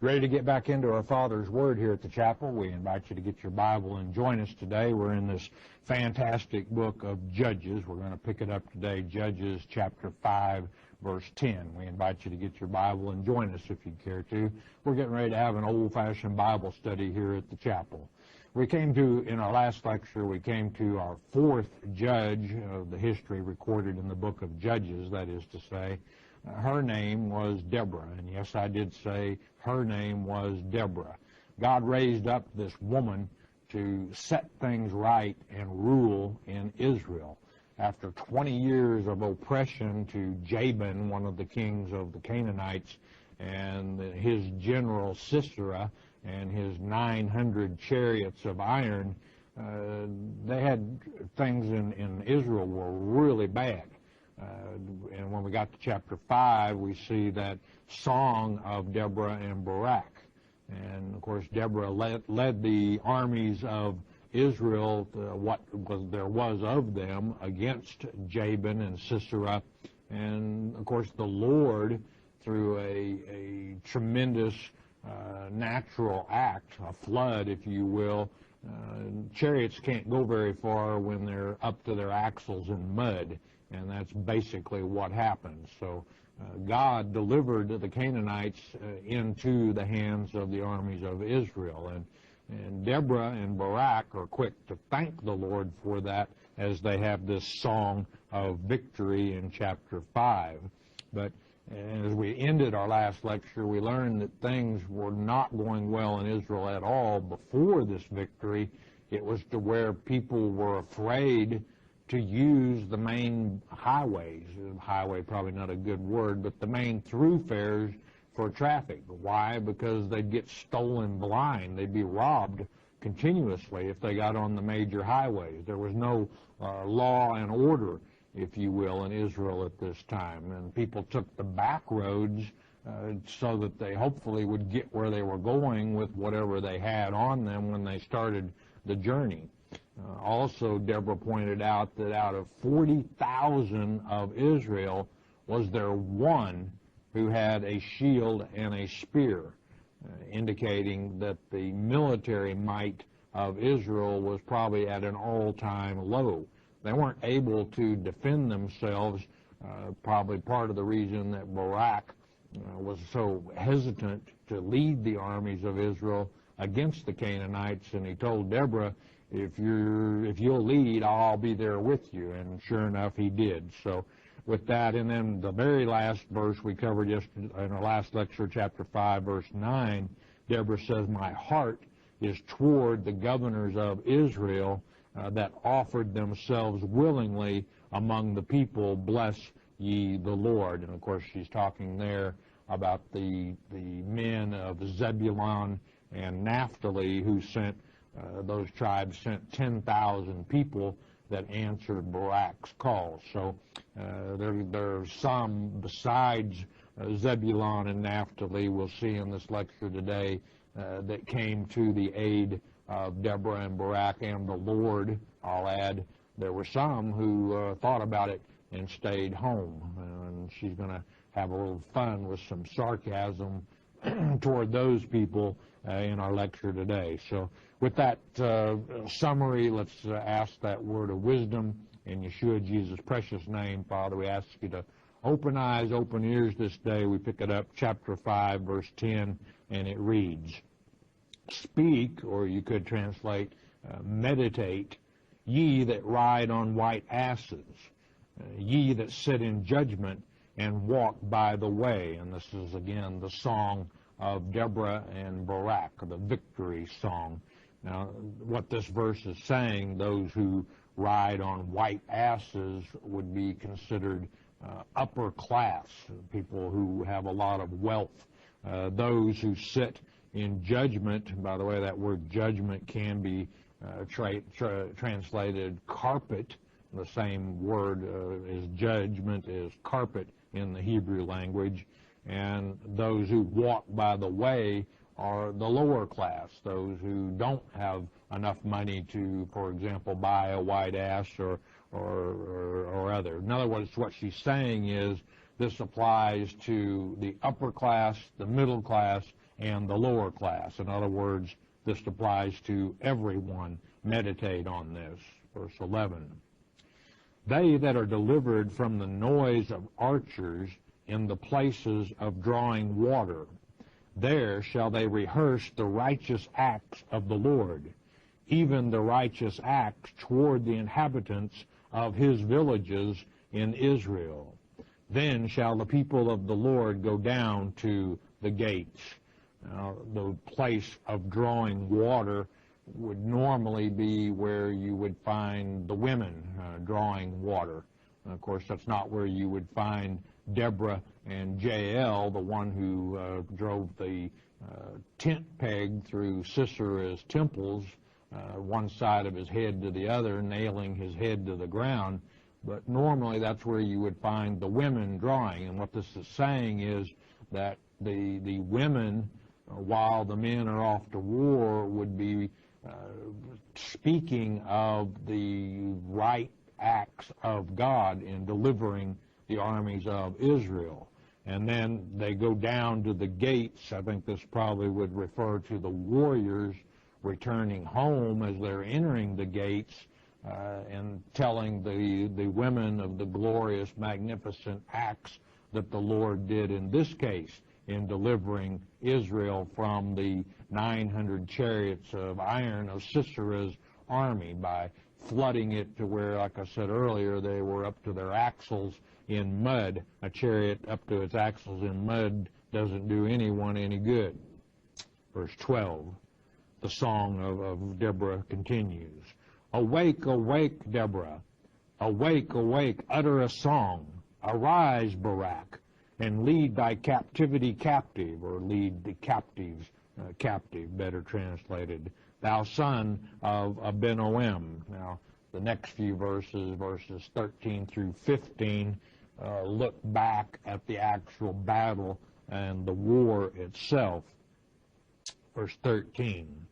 Ready to get back into our Father's Word here at the chapel. We invite you to get your Bible and join us today. We're in this fantastic book of Judges. We're going to pick it up today, Judges chapter 5, verse 10. We invite you to get your Bible and join us if you care to. We're getting ready to have an old-fashioned Bible study here at the chapel. In our last lecture, we came to our fourth judge of the history recorded in the book of Judges, that is to say. Her name was Deborah, and yes, I did say her name was Deborah. God raised up this woman to set things right and rule in Israel. After 20 years of oppression to Jabin, one of the kings of the Canaanites, and his general Sisera and his 900 chariots of iron, they had things in Israel were really bad. And when we got to chapter 5, we see that song of Deborah and Barak. And, of course, Deborah led the armies of Israel, what there was of them, against Jabin and Sisera. And, of course, the Lord, through a tremendous natural act, a flood, if you will, chariots can't go very far when they're up to their axles in mud. And that's basically what happened. So God delivered the Canaanites into the hands of the armies of Israel. And Deborah and Barak are quick to thank the Lord for that as they have this song of victory in chapter 5. But as we ended our last lecture, we learned that things were not going well in Israel at all before this victory. It was to where people were afraid to use the main highways. Highway, probably not a good word, but the main thoroughfares for traffic. Why? Because they'd get stolen blind. They'd be robbed continuously if they got on the major highways. There was no law and order, if you will, in Israel at this time. And people took the back roads so that they hopefully would get where they were going with whatever they had on them when they started the journey. Also, Deborah pointed out that out of 40,000 of Israel, was there one who had a shield and a spear, indicating that the military might of Israel was probably at an all-time low. They weren't able to defend themselves, probably part of the reason that Barak was so hesitant to lead the armies of Israel against the Canaanites, and he told Deborah, if you'll lead, I'll be there with you. And sure enough, he did. So with that, and then the very last verse we covered yesterday in our last lecture, chapter 5, verse 9, Deborah says, my heart is toward the governors of Israel that offered themselves willingly among the people. Bless ye the Lord. And, of course, she's talking there about the men of Zebulun and Naphtali who sent those tribes sent 10,000 people that answered Barak's call. So there are some besides Zebulun and Naphtali, we'll see in this lecture today, that came to the aid of Deborah and Barak and the Lord. I'll add, there were some who thought about it and stayed home. And she's going to have a little fun with some sarcasm toward those people in our lecture today. So with that summary, let's ask that word of wisdom in Yeshua Jesus' precious name. Father, we ask you to open eyes, open ears this day. We pick it up, chapter 5, verse 10, and it reads, speak, or you could translate, meditate, ye that ride on white asses, ye that sit in judgment and walk by the way. And this is, again, the song of Deborah and Barak, the victory song. Now, what this verse is saying, those who ride on white asses would be considered upper class, people who have a lot of wealth. Those who sit in judgment, by the way, that word judgment can be translated carpet. The same word as judgment is carpet in the Hebrew language. And those who walk by the way are the lower class, those who don't have enough money to, for example, buy a white ass or other. In other words, what she's saying is this applies to the upper class, the middle class, and the lower class. In other words, this applies to everyone. Meditate on this. Verse 11. They that are delivered from the noise of archers in the places of drawing water, there shall they rehearse the righteous acts of the Lord, even the righteous acts toward the inhabitants of his villages in Israel. Then shall the people of the Lord go down to the gates. Now, the place of drawing water would normally be where you would find the women drawing water. And of course, that's not where you would find Deborah and Jael, the one who drove the tent peg through Sisera's temples, one side of his head to the other, nailing his head to the ground. But normally that's where you would find the women drawing. And what this is saying is that the women, while the men are off to war, would be speaking of the right acts of God in delivering the armies of Israel. And then they go down to the gates. I think this probably would refer to the warriors returning home as they're entering the gates and telling the women of the glorious, magnificent acts that the Lord did in this case in delivering Israel from the 900 chariots of iron of Sisera's army by flooding it to where, like I said earlier, they were up to their axles in mud. A chariot up to its axles in mud doesn't do anyone any good. Verse 12, the song of Deborah continues. Awake, awake, Deborah. Awake, awake, utter a song. Arise, Barak, and lead thy captivity captive, or lead the captives captive, better translated. Thou son of Abinoam. Now, the next few verses, verses 13 through 15, look back at the actual battle and the war itself. Verse 13.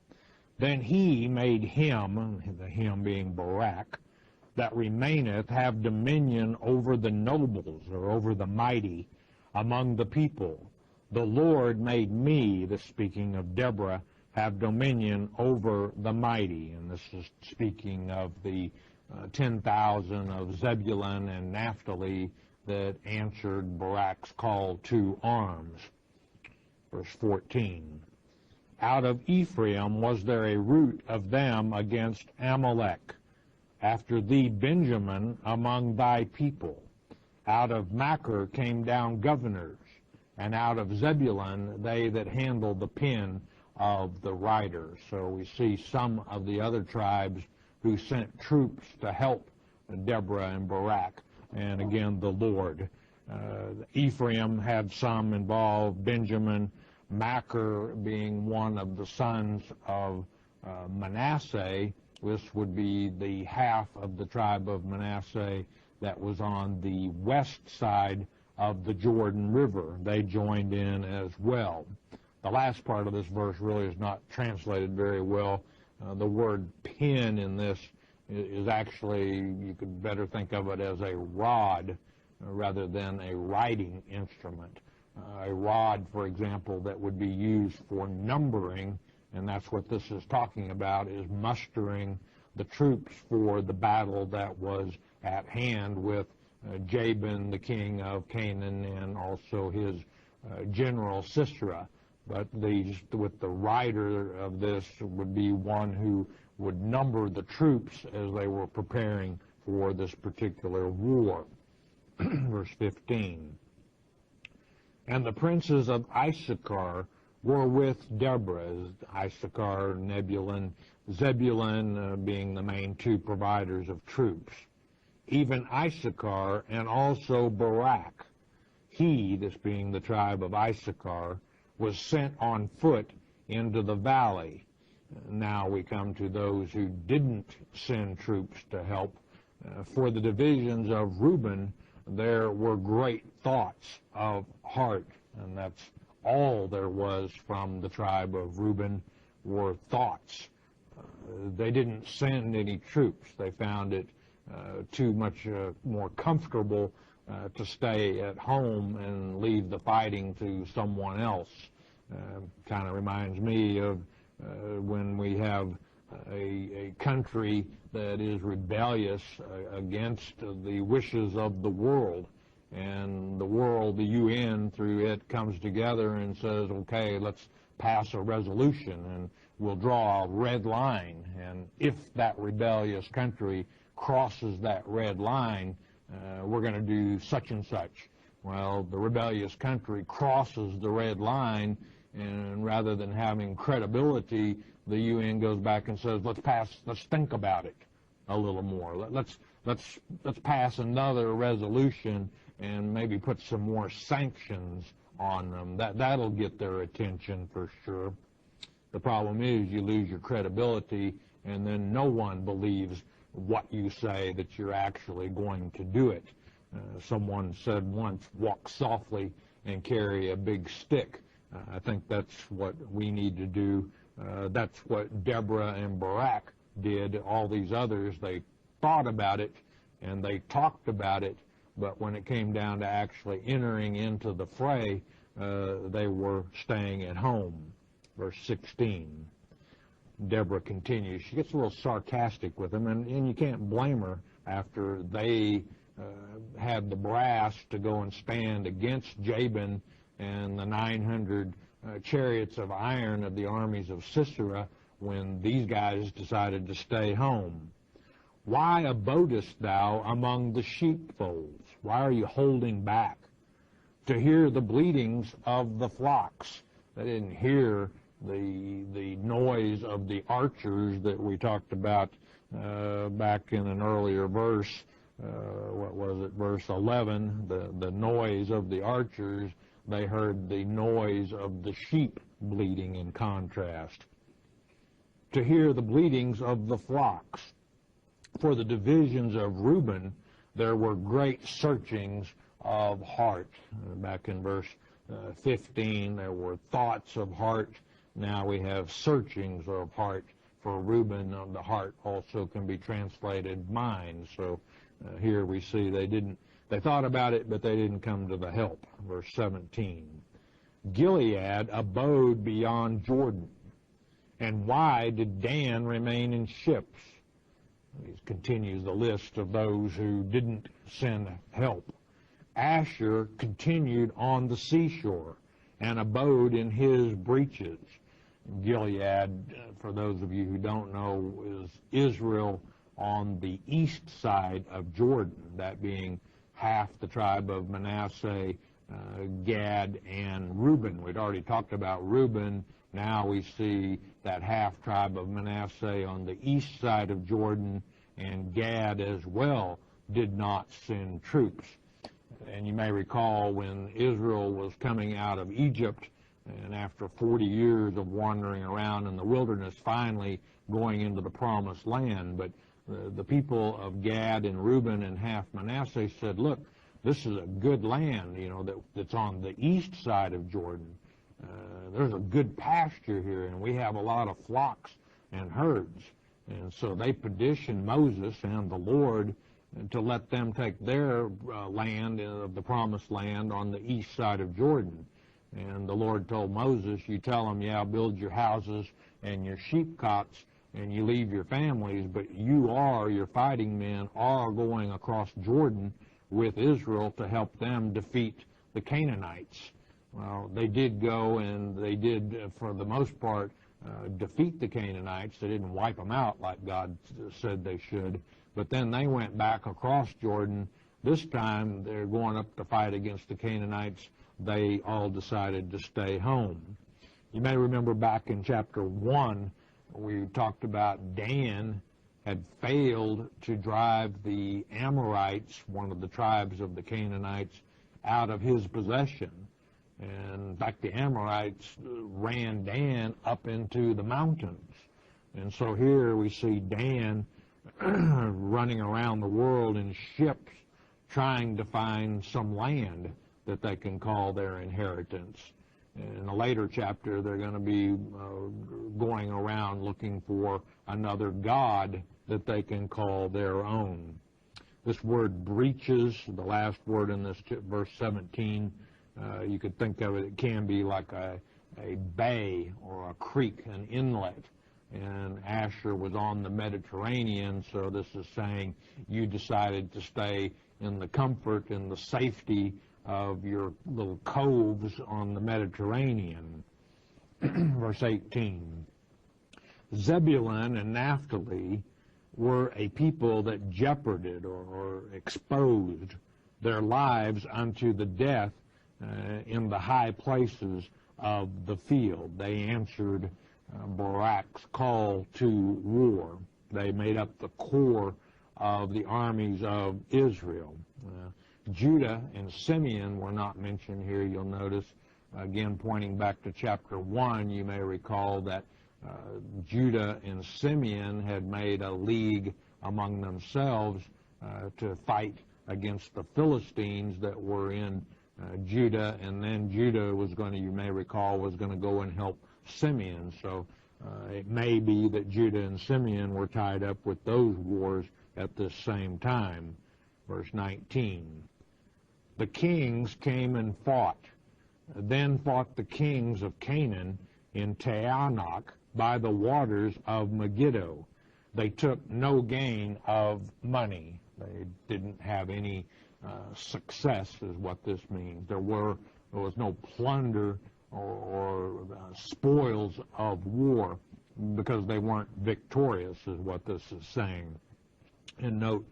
Then he made him, the him being Barak, that remaineth, have dominion over the nobles, or over the mighty, among the people. The Lord made me, this speaking of Deborah, have dominion over the mighty. And this is speaking of the 10,000 of Zebulun and Naphtali that answered Barak's call to arms. Verse 14. Out of Ephraim was there a root of them against Amalek. After thee, Benjamin, among thy people. Out of Machir came down governors, and out of Zebulun they that handle the pen of the writer. So we see some of the other tribes who sent troops to help Deborah and Barak, and again the Lord. Ephraim had some involved, Benjamin, Machir being one of the sons of Manasseh. This would be the half of the tribe of Manasseh that was on the west side of the Jordan River. They joined in as well. The last part of this verse really is not translated very well. The word pen in this is actually, you could better think of it as a rod rather than a writing instrument. A rod, for example, that would be used for numbering, and that's what this is talking about, is mustering the troops for the battle that was at hand with Jabin, the king of Canaan, and also his general Sisera. But with the writer of this would be one who would number the troops as they were preparing for this particular war. Verse 15. And the princes of Issachar were with Deborah, Issachar, Zebulun being the main two providers of troops. Even Issachar and also Barak. He, this being the tribe of Issachar, was sent on foot into the valley. Now we come to those who didn't send troops to help. For the divisions of Reuben, there were great thoughts of heart, and that's all there was from the tribe of Reuben were thoughts. They didn't send any troops. They found it too much more comfortable to stay at home and leave the fighting to someone else. Kind of reminds me of when we have a country that is rebellious against the wishes of the world. And the world, the UN, through it, comes together and says, okay, let's pass a resolution, and we'll draw a red line. And if that rebellious country crosses that red line, we're going to do such and such. Well, the rebellious country crosses the red line, and rather than having credibility, the UN goes back and says, let's think about it a little more. Let's pass another resolution and maybe put some more sanctions on them. That'll get their attention for sure. The problem is you lose your credibility, and then no one believes what you say that you're actually going to do it. Someone said once, walk softly and carry a big stick. I think that's what we need to do. That's what Deborah and Barak did. All these others, they thought about it and they talked about it, but when it came down to actually entering into the fray, they were staying at home. Verse 16. Deborah continues. She gets a little sarcastic with them, and you can't blame her after they had the brass to go and stand against Jabin and the 900 chariots of iron of the armies of Sisera when these guys decided to stay home. Why abodest thou among the sheepfolds? Why are you holding back? To hear the bleatings of the flocks. They didn't hear the noise of the archers that we talked about back in an earlier verse. What was it, verse 11, the noise of the archers. They heard the noise of the sheep bleating in contrast. To hear the bleatings of the flocks. For the divisions of Reuben, there were great searchings of heart. Back in verse 15, there were thoughts of heart. Now we have searchings of heart. For Reuben, the heart also can be translated mind. So here we see they thought about it, but they didn't come to the help. Verse 17. Gilead abode beyond Jordan. And why did Dan remain in ships? He continues the list of those who didn't send help. Asher continued on the seashore and abode in his breaches. Gilead, for those of you who don't know, is Israel on the east side of Jordan, that being half the tribe of Manasseh, Gad, and Reuben. We'd already talked about Reuben. Now we see that half tribe of Manasseh on the east side of Jordan, and Gad as well did not send troops. And you may recall when Israel was coming out of Egypt, and after 40 years of wandering around in the wilderness, finally going into the promised land. But the people of Gad and Reuben and half Manasseh said, look, this is a good land, that's on the east side of Jordan. There's a good pasture here, and we have a lot of flocks and herds. And so they petitioned Moses and the Lord to let them take their land of the promised land on the east side of Jordan. And the Lord told Moses, you tell them, yeah, build your houses and your sheep cots, and you leave your families, but your fighting men are going across Jordan with Israel to help them defeat the Canaanites. Well, they did go, and they did, for the most part, defeat the Canaanites. They didn't wipe them out like God said they should, but then they went back across Jordan. This time they're going up to fight against the Canaanites. They all decided to stay home. You may remember back in chapter 1, we talked about Dan had failed to drive the Amorites, one of the tribes of the Canaanites, out of his possession. And in fact, the Amorites ran Dan up into the mountains. And so here we see Dan running around the world in ships, trying to find some land that they can call their inheritance. In a later chapter, they're going to be going around looking for another god that they can call their own. This word breaches, the last word in this verse 17, you could think of it, it can be like a a bay or a creek, an inlet. And Asher was on the Mediterranean, so this is saying you decided to stay in the comfort and the safety of your little coves on the Mediterranean. Verse 18. Zebulun and Naphtali were a people that jeoparded or exposed their lives unto the death in the high places of the field. They answered Barak's call to war. They made up the core of the armies of Israel. Judah and Simeon were not mentioned here, you'll notice. Again, pointing back to chapter 1, you may recall that Judah and Simeon had made a league among themselves to fight against the Philistines that were in Judah, and then Judah was going to, you may recall, was going to go and help Simeon. So it may be that Judah and Simeon were tied up with those wars at this same time. Verse 19. The kings came and fought. Then fought the kings of Canaan in Taanach by the waters of Megiddo. They took no gain of money. They didn't have any success, is what this means. There was no plunder or spoils of war because they weren't victorious, is what this is saying. And note,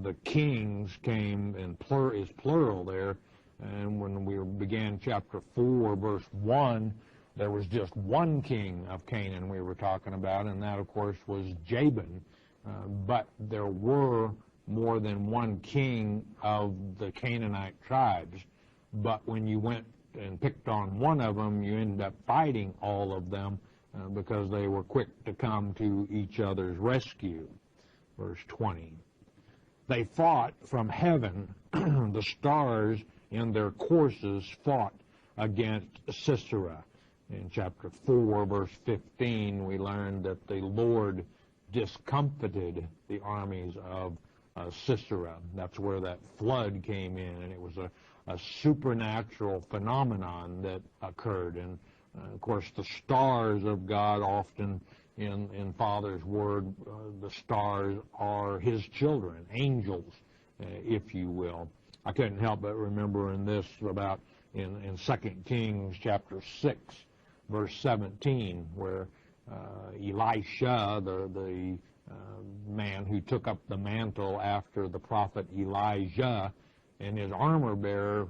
the kings came, and is plural there, and when we began chapter 4, verse 1, there was just one king of Canaan we were talking about, and that, of course, was Jabin. But there were more than one king of the Canaanite tribes. But when you went and picked on one of them, you ended up fighting all of them because they were quick to come to each other's rescue. Verse 20. They fought from heaven. The stars in their courses fought against Sisera. In chapter 4, verse 15, we learned that the Lord discomfited the armies of Sisera. That's where that flood came in, and it was a supernatural phenomenon that occurred. And, of course, the stars of God often in Father's Word, the stars are His children, angels, if you will. I couldn't help but remember in this about in 2 Kings chapter 6, verse 17, where Elisha, the man who took up the mantle after the prophet Elijah, and his armor bearer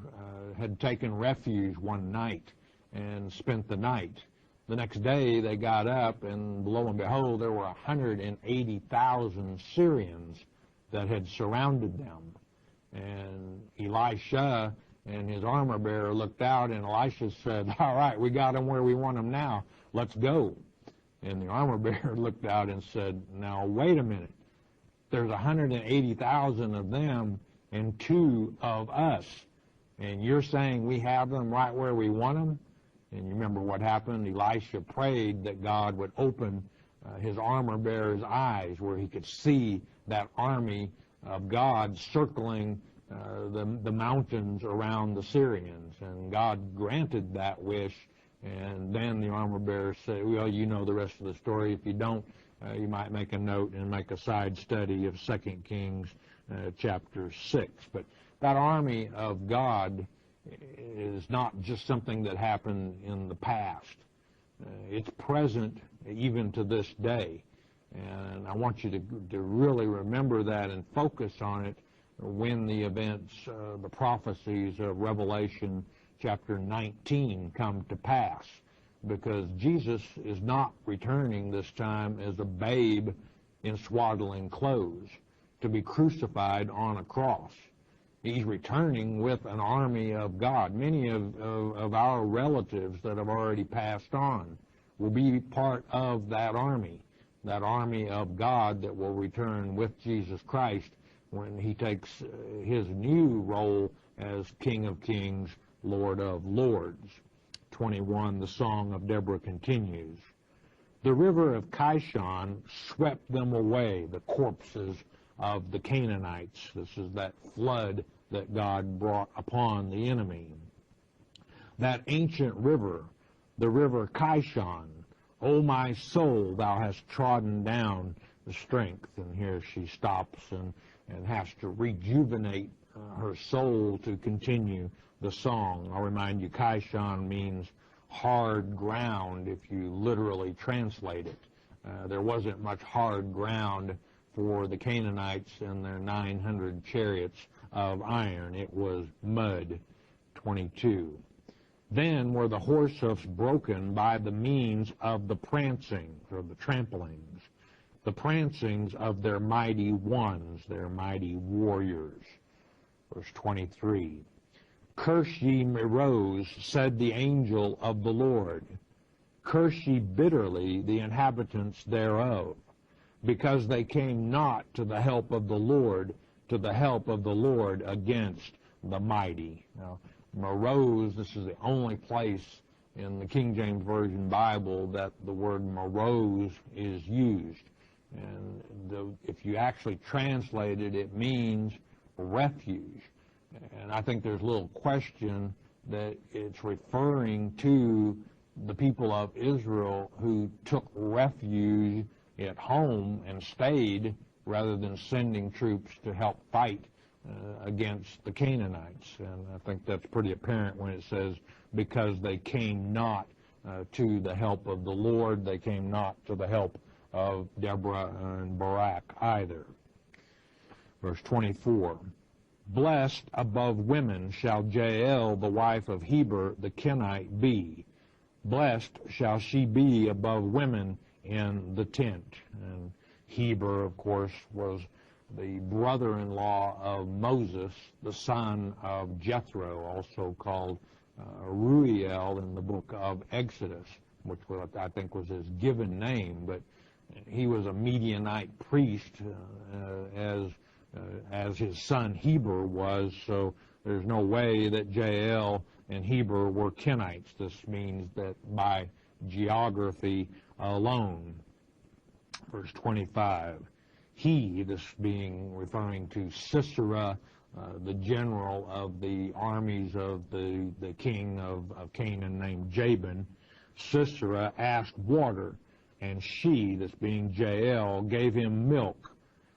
had taken refuge one night and spent the night. The next day they got up, and lo and behold, there were 180,000 Syrians that had surrounded them. And Elisha and his armor bearer looked out, and Elisha said, "All right, we got them where we want them now. Let's go." And the armor bearer looked out and said, "Now, wait a minute. There's 180,000 of them and 2 of us. And you're saying we have them right where we want them?" And you remember what happened? Elisha prayed that God would open his armor bearer's eyes where he could see that army of God circling the mountains around the Syrians. And God granted that wish. And then the armor bearer said, well, you know the rest of the story. If you don't, you might make a note and make a side study of 2 Kings chapter 6. But that army of God is not just something that happened in the past. It's present even to this day. And I want you to really remember that and focus on it when the events, the prophecies of Revelation chapter 19 come to pass. Because Jesus is not returning this time as a babe in swaddling clothes to be crucified on a cross. He's returning with an army of God. Many of our relatives that have already passed on will be part of that army of God that will return with Jesus Christ when He takes His new role as King of Kings, Lord of Lords. 21, the Song of Deborah continues. The river of Kishon swept them away, the corpses of the Canaanites. This is that flood that God brought upon the enemy. That ancient river the river Kishon. O my soul, thou hast trodden down the strength. And here she stops and has to rejuvenate her soul to continue the song. I'll remind you, Kishon means hard ground if you literally translate it. There wasn't much hard ground for the Canaanites and their 900 chariots of iron. It was mud. 22. Then were the horse hoofs broken by the means of the prancings, or the tramplings, the prancings of their mighty ones, their mighty warriors. Verse 23. Curse ye Meroz, said the angel of the Lord. Curse ye bitterly the inhabitants thereof, because they came not to the help of the Lord, to the help of the Lord against the mighty. Now, Meroz, this is the only place in the King James Version Bible that the word Meroz is used. And if you actually translate it, it means refuge. And I think there's little question that it's referring to the people of Israel who took refuge at home and stayed rather than sending troops to help fight against the Canaanites. And I think that's pretty apparent when it says, because they came not to the help of the Lord, they came not to the help of Deborah and Barak either. Verse 24, blessed above women shall Jael, the wife of Heber the Kenite, be. Blessed shall she be above women in the tent. And Heber, of course, was the brother-in-law of Moses, the son of Jethro, also called Ruel in the book of Exodus, which I think was his given name, but he was a Midianite priest as his son Heber was, so there's no way that Jael and Heber were Kenites. This means that by geography alone. Verse 25, he, this being referring to Sisera, the general of the armies of the king of Canaan named Jabin, Sisera asked water, and she, this being Jael, gave him milk.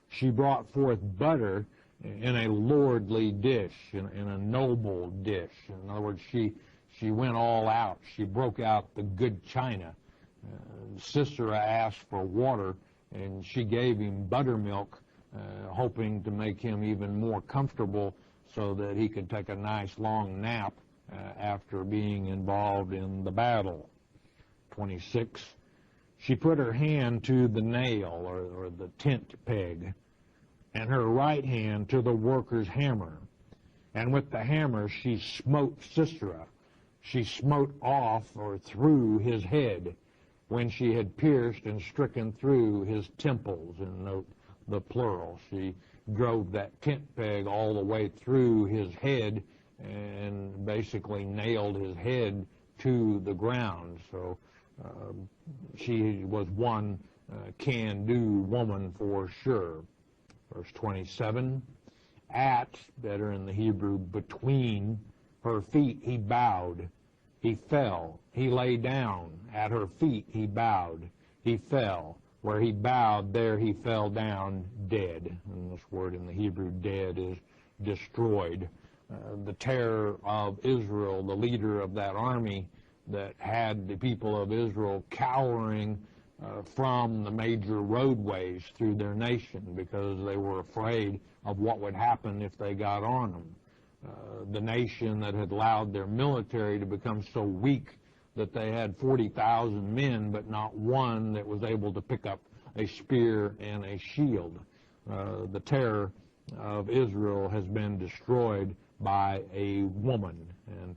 She brought forth butter in a lordly dish, in a noble dish. In other words, she went all out. She broke out the good china. Sisera asked for water, and she gave him buttermilk, hoping to make him even more comfortable so that he could take a nice long nap after being involved in the battle. 26. She put her hand to the nail, or the tent peg, and her right hand to the worker's hammer. And with the hammer she smote Sisera. She smote off or through his head, when she had pierced and stricken through his temples. And note the plural. She drove that tent peg all the way through his head and basically nailed his head to the ground. So she was one can-do woman for sure. Verse 27, at, better in the Hebrew, between her feet he bowed. He fell. He lay down. At her feet he bowed. He fell. Where he bowed, there he fell down dead. And this word in the Hebrew, dead, is destroyed. The terror of Israel, the leader of that army that had the people of Israel cowering from the major roadways through their nation because they were afraid of what would happen if they got on them. The nation that had allowed their military to become so weak that they had 40,000 men, but not one that was able to pick up a spear and a shield. The terror of Israel has been destroyed by a woman. And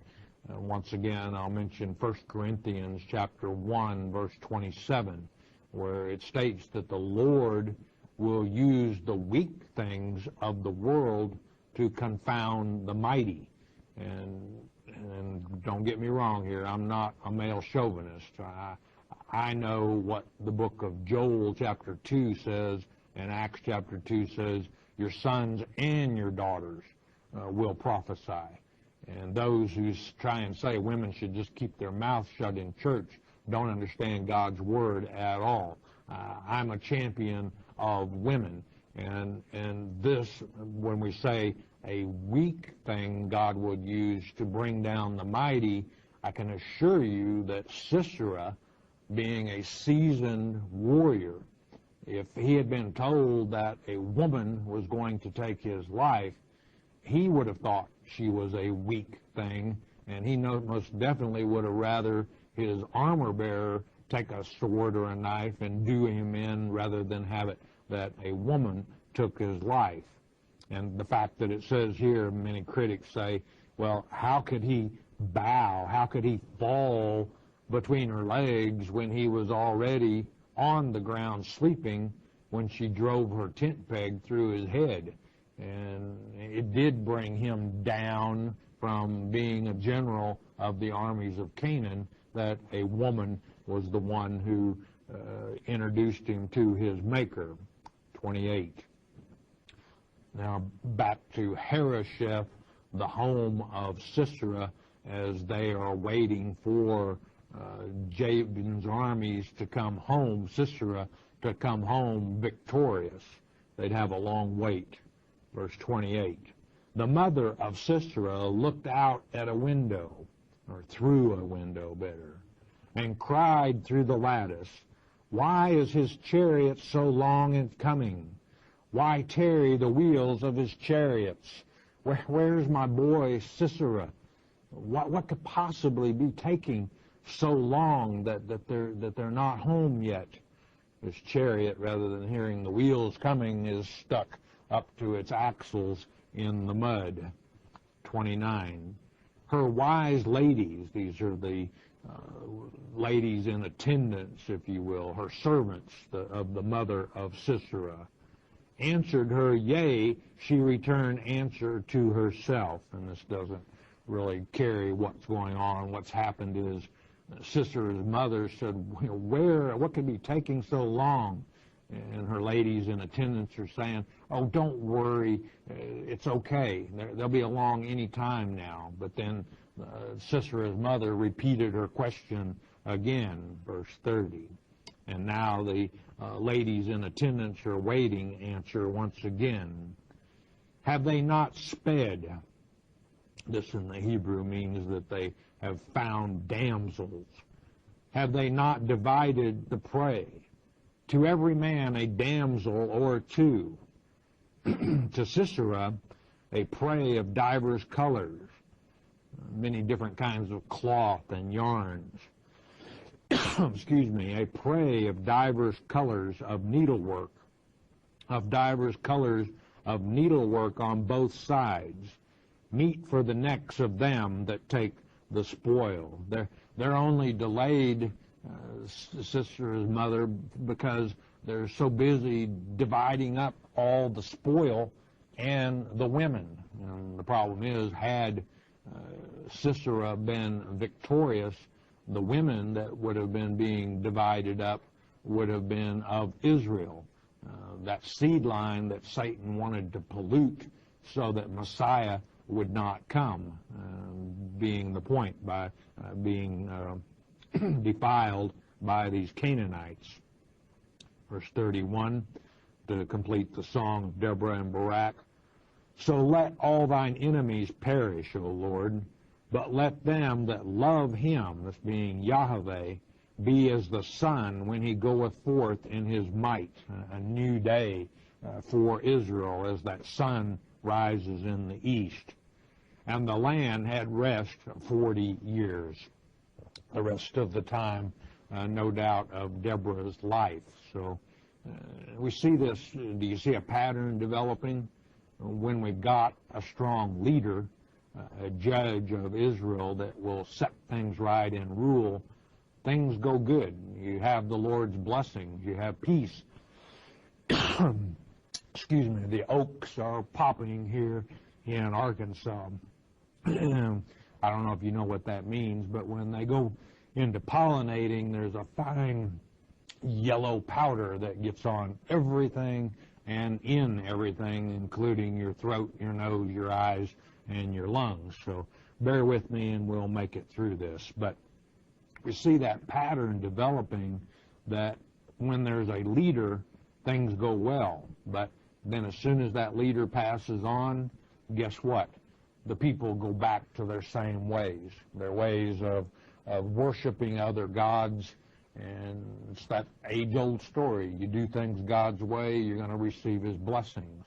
once again, I'll mention 1 Corinthians chapter 1, verse 27, where it states that the Lord will use the weak things of the world to confound the mighty. And don't get me wrong here, I'm not a male chauvinist. I know what the book of Joel chapter 2 says, and Acts chapter 2 says, your sons and your daughters will prophesy. And those who try and say women should just keep their mouth shut in church don't understand God's Word at all. I'm a champion of women. And this, when we say a weak thing God would use to bring down the mighty, I can assure you that Sisera, being a seasoned warrior, if he had been told that a woman was going to take his life, he would have thought she was a weak thing, and he most definitely would have rather his armor bearer take a sword or a knife and do him in rather than have it that a woman took his life. And the fact that it says here, many critics say, well, how could he bow? How could he fall between her legs when he was already on the ground sleeping when she drove her tent peg through his head? And it did bring him down from being a general of the armies of Canaan that a woman was the one who introduced him to his maker. 28. Now back to Harosheth, the home of Sisera, as they are waiting for Jabin's armies to come home, Sisera to come home victorious. They'd have a long wait. Verse 28. The mother of Sisera looked out at a window, or through a window better, and cried through the lattice, why is his chariot so long in coming? Why tarry the wheels of his chariots? Where's my boy Sisera? What could possibly be taking so long that they're not home yet? His chariot, rather than hearing the wheels coming, is stuck up to its axles in the mud. 29. Her wise ladies, these are the ladies in attendance, if you will, her servants of the mother of Sisera, answered her, yea, she returned answer to herself. And this doesn't really carry what's going on. What's happened is Sisera's mother said, what could be taking so long? And her ladies in attendance are saying, oh, don't worry, it's okay. They'll be along any time now. But then Sisera's mother repeated her question again, verse 30. And now the ladies in attendance are waiting answer once again. Have they not sped? This in the Hebrew means that they have found damsels. Have they not divided the prey? To every man a damsel or two. To Sisera a prey of divers colors, many different kinds of cloth and yarns. Excuse me, a prey of divers colors of needlework, on both sides, meat for the necks of them that take the spoil. They're only delayed, Sisera's mother, because they're so busy dividing up all the spoil and the women. And the problem is, had Sisera been victorious, the women that would have been being divided up would have been of Israel. That seed line that Satan wanted to pollute so that Messiah would not come, being the point, by being defiled by these Canaanites. Verse 31, to complete the song of Deborah and Barak. So let all thine enemies perish, O Lord, but let them that love him, this being Yahweh, be as the sun when he goeth forth in his might. A new day for Israel as that sun rises in the east. And the land had rest 40 years. The rest of the time, no doubt, of Deborah's life. So we see this. Do you see a pattern developing? When we've got a strong leader, a judge of Israel that will set things right and rule, things go good. You have the Lord's blessings. You have peace. Excuse me. The oaks are popping here in Arkansas. I don't know if you know what that means, but when they go into pollinating, there's a fine yellow powder that gets on everything and in everything, including your throat, your nose, your eyes, and your lungs. So bear with me and we'll make it through this. But we see that pattern developing, that when there's a leader, things go well. But then as soon as that leader passes on, guess what? The people go back to their same ways, their ways of worshiping other gods. And it's that age-old story. You do things God's way, you're going to receive His blessings.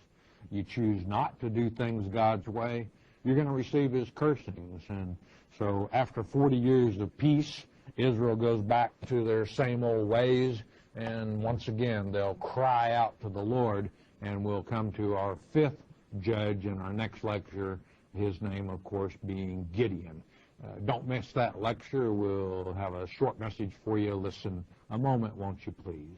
You choose not to do things God's way, you're going to receive His cursings. And so after 40 years of peace, Israel goes back to their same old ways, and once again they'll cry out to the Lord. And we'll come to our fifth judge in our next lecture, his name, of course, being Gideon. Don't miss that lecture. We'll have a short message for you. Listen a moment, won't you please?